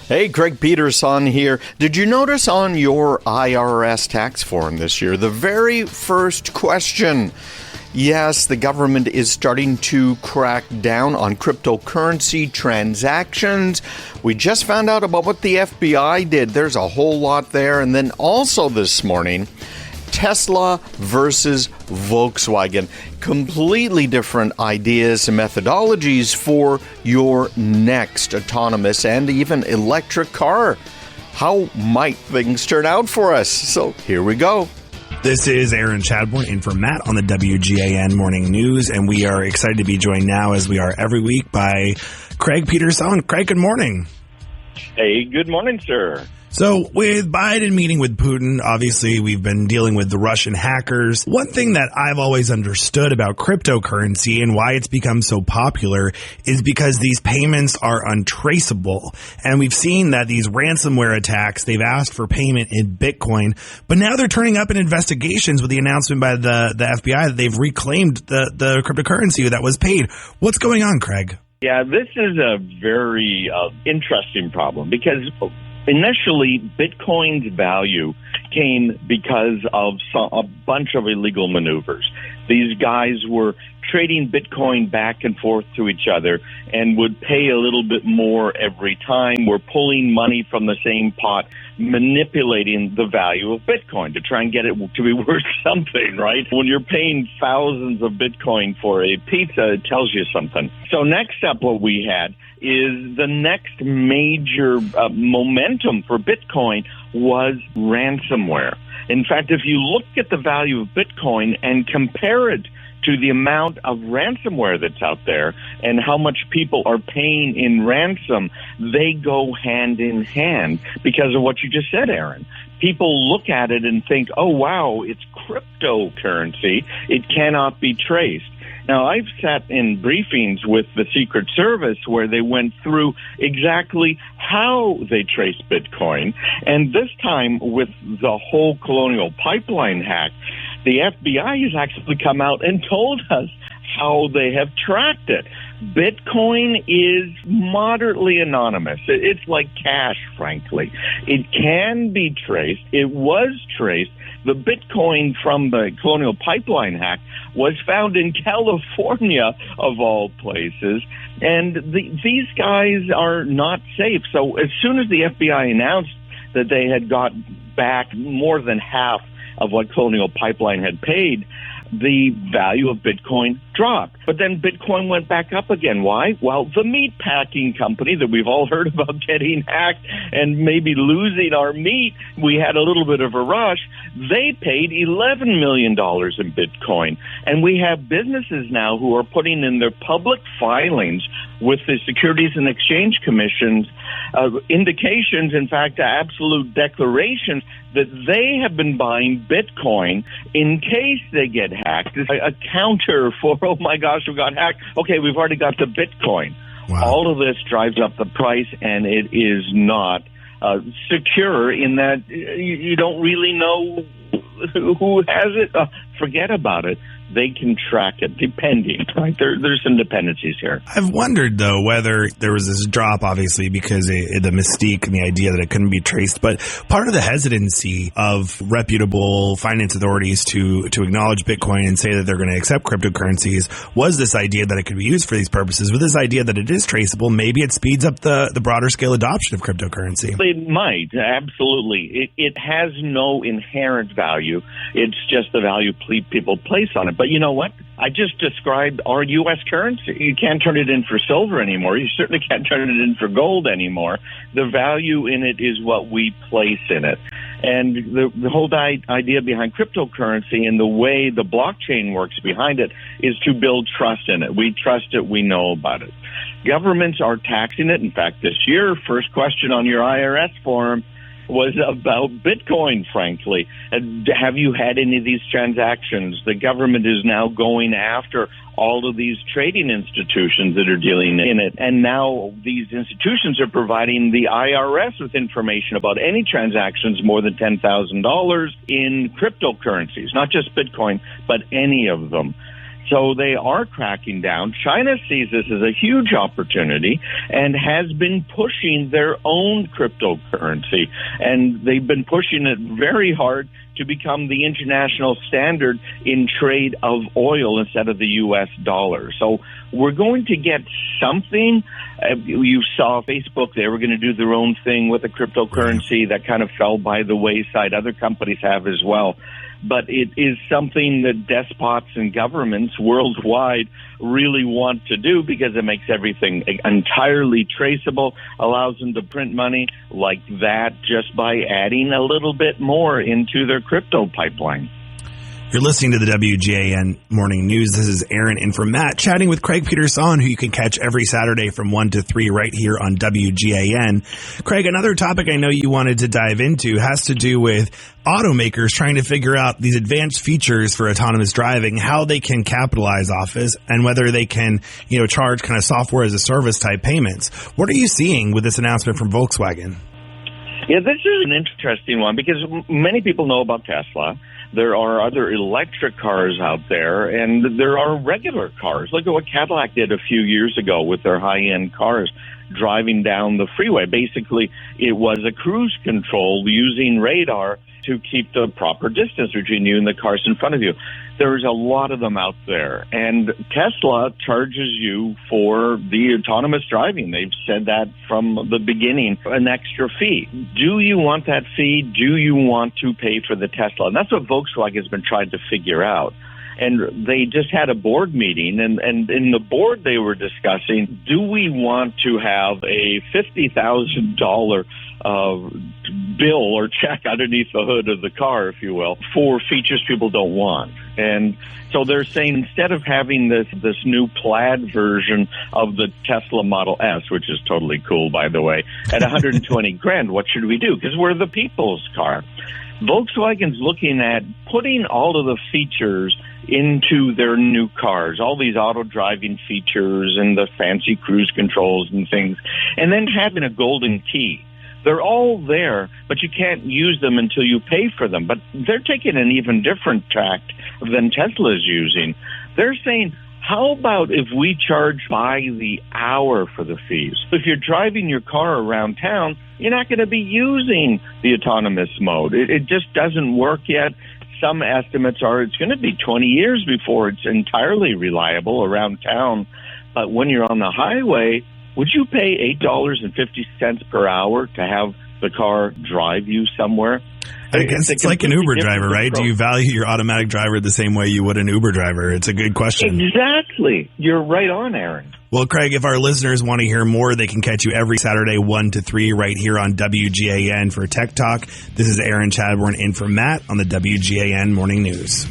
Hey, Craig Peterson here. Did you notice on your IRS tax form this year, the very first question? Yes, the government is starting to crack down on cryptocurrency transactions. We just found out about what the FBI did. There's a whole lot there. And then also this morning, Tesla versus Volkswagen. Completely different ideas and methodologies for your next autonomous and even electric car. How might things turn out for us? So here we go. This is Aaron Chadbourne in for Matt on the WGAN Morning News, and we are excited to be joined now, as we are every week, by Craig Peterson. Craig, good morning. Hey, good morning, sir. So with Biden meeting with Putin, obviously we've been dealing with the Russian hackers. One thing that I've always understood about cryptocurrency and why it's become so popular is because these payments are untraceable. And we've seen that these ransomware attacks, they've asked for payment in Bitcoin, but now they're turning up in investigations with the announcement by the FBI that they've reclaimed the cryptocurrency that was paid. What's going on, Craig? Yeah, this is a very interesting problem because initially, Bitcoin's value came because of a bunch of illegal maneuvers. These guys were trading Bitcoin back and forth to each other and would pay a little bit more every time. We're pulling money from the same pot, manipulating the value of Bitcoin to try and get it to be worth something, right? When you're paying thousands of Bitcoin for a pizza, it tells you something. So next up, what we had is the next major momentum for Bitcoin was ransomware. In fact, if you look at the value of Bitcoin and compare it to the amount of ransomware that's out there and how much people are paying in ransom, they go hand in hand because of what you just said, Aaron. People look at it and think, oh, wow, it's cryptocurrency. It cannot be traced. Now, I've sat in briefings with the Secret Service where they went through exactly how they traced Bitcoin. And this time, with the whole colonial pipeline hack, the FBI has actually come out and told us how they have tracked it. Bitcoin is moderately anonymous. It's like cash, frankly. It can be traced. It was traced. The Bitcoin from the colonial pipeline hack was found in California, of all places. And these guys are not safe. So as soon as the FBI announced that they had got back more than half of what Colonial Pipeline had paid, the value of Bitcoin dropped. But then Bitcoin went back up again. Why? Well, the meat packing company that we've all heard about getting hacked and maybe losing our meat, we had a little bit of a rush. They paid $11 million in Bitcoin. And we have businesses now who are putting in their public filings with the Securities and Exchange Commission's indications, in fact, absolute declarations that they have been buying Bitcoin in case they get hacked. It's a counter for, oh my gosh, we got hacked. Okay, we've already got the Bitcoin. Wow. All of this drives up the price, and it is not secure in that you don't really know who has it. Forget about it. They can track it, depending, right? There's some dependencies here. I've wondered, though, whether there was this drop, obviously, because the mystique and the idea that it couldn't be traced. But part of the hesitancy of reputable finance authorities to acknowledge Bitcoin and say that they're going to accept cryptocurrencies was this idea that it could be used for these purposes. With this idea that it is traceable, maybe it speeds up the broader scale adoption of cryptocurrency. It might, absolutely. It has no inherent value. It's just the value people place on it. But you know what? I just described our U.S. currency. You can't turn it in for silver anymore. You certainly can't turn it in for gold anymore. The value in it is what we place in it. And the whole idea behind cryptocurrency and the way the blockchain works behind it is to build trust in it. We trust it. We know about it. Governments are taxing it. In fact, this year, first question on your IRS form was about Bitcoin, frankly. Have you had any of these transactions? The government is now going after all of these trading institutions that are dealing in it. And now these institutions are providing the IRS with information about any transactions more than $10,000 in cryptocurrencies, not just Bitcoin, but any of them. So they are cracking down. China sees this as a huge opportunity and has been pushing their own cryptocurrency. And they've been pushing it very hard to become the international standard in trade of oil instead of the U.S. dollar. So we're going to get something. You saw Facebook, they were going to do their own thing with a cryptocurrency that kind of fell by the wayside. Other companies have as well. But it is something that despots and governments worldwide really want to do because it makes everything entirely traceable, allows them to print money like that just by adding a little bit more into their crypto pipeline. You're listening to the WGAN Morning News. This is Aaron in for Matt, chatting with Craig Peterson, who you can catch every Saturday from 1 to 3 right here on WGAN. Craig, another topic I know you wanted to dive into has to do with automakers trying to figure out these advanced features for autonomous driving, how they can capitalize off this, and whether they can, charge kind of software as a service type payments. What are you seeing with this announcement from Volkswagen? Yeah, this is an interesting one because many people know about Tesla. There are other electric cars out there, and there are regular cars. Look at what Cadillac did a few years ago with their high-end cars driving down the freeway. Basically, it was a cruise control using radar to keep the proper distance between you and the cars in front of you. There's a lot of them out there, and Tesla charges you for the autonomous driving. They've said that from the beginning, an extra fee. Do you want that fee? Do you want to pay for the Tesla? And that's what Volkswagen has been trying to figure out. And they just had a board meeting, and in the board they were discussing, do we want to have a $50,000 bill or check underneath the hood of the car, if you will, for features people don't want? And so they're saying instead of having this new plaid version of the Tesla Model S, which is totally cool, by the way, at $120,000, what should we do? Because we're the people's car. Volkswagen's looking at putting all of the features into their new cars, all these auto driving features and the fancy cruise controls and things, and then having a golden key. They're all there, but you can't use them until you pay for them. But they're taking an even different tack than Tesla is using. They're saying, how about if we charge by the hour for the fees? If you're driving your car around town, you're not going to be using the autonomous mode. It just doesn't work yet. Some estimates are it's going to be 20 years before it's entirely reliable around town. But when you're on the highway, would you pay $8.50 per hour to have the car drive you somewhere? I guess it's like an Uber driver, right? Do you value your automatic driver the same way you would an Uber driver? It's a good question. Exactly. You're right on, Aaron. Well, Craig, if our listeners want to hear more, they can catch you every Saturday 1 to 3 right here on WGAN for Tech Talk. This is Aaron Chadbourne in for Matt on the WGAN Morning News.